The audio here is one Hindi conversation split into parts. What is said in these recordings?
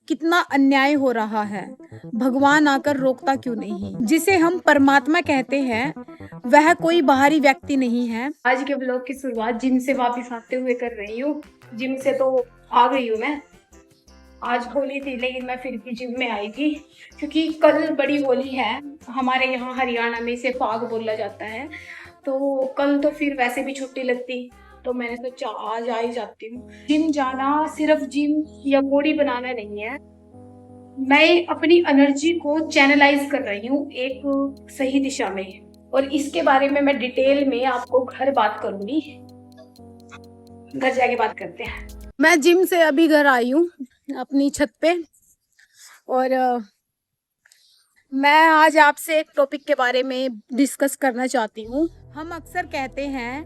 कितना अन्याय हो रहा है, भगवान आकर रोकता क्यों नहीं। जिसे हम परमात्मा कहते हैं वह कोई बाहरी व्यक्ति नहीं है। आज के ब्लॉग की शुरुआत जिम से वापस आते हुए कर रही हूँ। जिम से तो आ गई हूँ मैं। आज होली थी लेकिन मैं फिर भी जिम में आई थी क्योंकि कल बड़ी होली है। हमारे यहाँ हरियाणा में इसे फाग बोला जाता है। तो कल तो फिर वैसे भी छुट्टी लगती, तो मैंने सोचा आज आ ही जाती हूँ। जिम जाना सिर्फ जिम या बॉडी बनाना नहीं है, मैं अपनी एनर्जी को चैनलाइज कर रही हूँ एक सही दिशा में, और इसके बारे में मैं डिटेल में आपको घर बात करूंगी। घर जाके बात करते हैं। मैं जिम से अभी घर आई हूँ अपनी छत पे, और मैं आज आपसे एक टॉपिक के बारे में डिस्कस करना चाहती हूँ। हम अक्सर कहते हैं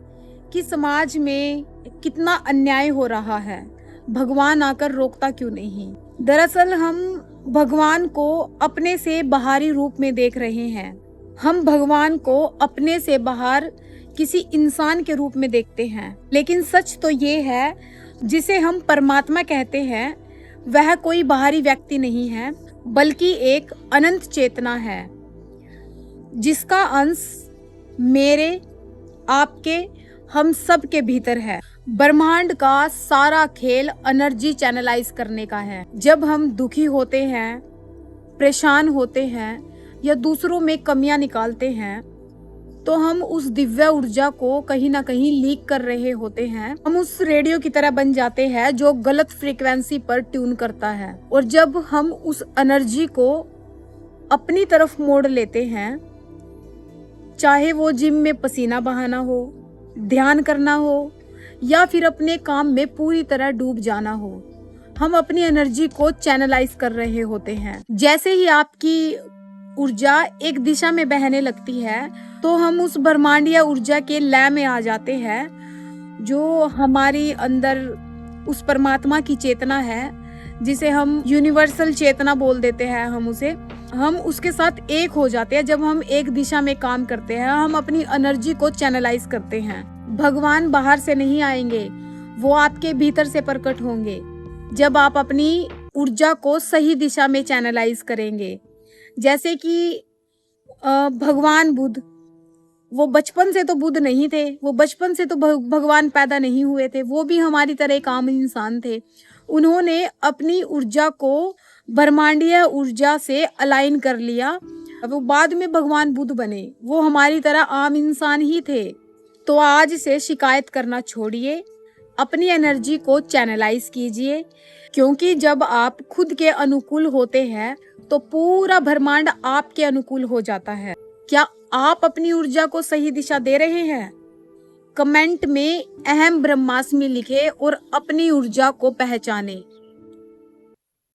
कि समाज में कितना अन्याय हो रहा है, भगवान आकर रोकता क्यों नहीं। दरअसल हम भगवान को अपने से बाहरी रूप में देख रहे हैं। हम भगवान को अपने से बाहर किसी इंसान के रूप में देखते हैं, लेकिन सच तो ये है जिसे हम परमात्मा कहते हैं वह कोई बाहरी व्यक्ति नहीं है, बल्कि एक अनंत चेतना है जिसका अंश मेरे, आपके, हम सब के भीतर है। ब्रह्मांड का सारा खेल एनर्जी चैनलाइज करने का है। जब हम दुखी होते हैं, परेशान होते हैं या दूसरों में कमियां निकालते हैं, तो हम उस दिव्य ऊर्जा को कहीं ना कहीं लीक कर रहे होते हैं। हम उस रेडियो की तरह बन जाते हैं जो गलत फ्रीक्वेंसी पर ट्यून करता है, और जब हम उस एनर्जी को अपनी तरफ मोड़ लेते हैं, चाहे वो जिम में पसीना बहाना हो, ध्यान करना हो या फिर अपने काम में पूरी तरह डूब जाना हो, हम अपनी एनर्जी को चैनलाइज कर रहे होते हैं। जैसे ही आपकी ऊर्जा एक दिशा में बहने लगती है तो हम उस ब्रह्मांडीय ऊर्जा के लय में आ जाते हैं जो हमारी अंदर उस परमात्मा की चेतना है, जिसे हम यूनिवर्सल चेतना बोल देते हैं। हम उसके साथ एक हो जाते हैं। जब हम एक दिशा में काम करते हैं, हम अपनी एनर्जी को चैनलाइज करते हैं। भगवान बाहर से नहीं आएंगे, वो आपके भीतर से प्रकट होंगे जब आप अपनी ऊर्जा को सही दिशा में चैनलाइज करेंगे। जैसे कि भगवान बुद्ध, वो बचपन से तो बुद्ध नहीं थे, वो बचपन से तो भगवान पैदा नहीं हुए थे, वो भी हमारी तरह एक आम इंसान थे। उन्होंने अपनी ऊर्जा को ब्रह्मांडीय ऊर्जा से अलाइन कर लिया, वो बाद में भगवान बुद्ध बने। वो हमारी तरह आम इंसान ही थे। तो आज से शिकायत करना छोड़िए, अपनी एनर्जी को चैनलाइज कीजिए, क्योंकि जब आप खुद के अनुकूल होते हैं तो पूरा ब्रह्मांड आपके अनुकूल हो जाता है। क्या आप अपनी ऊर्जा को सही दिशा दे रहे हैं? कमेंट में अहम ब्रह्मास्मि लिखें और अपनी ऊर्जा को पहचानें।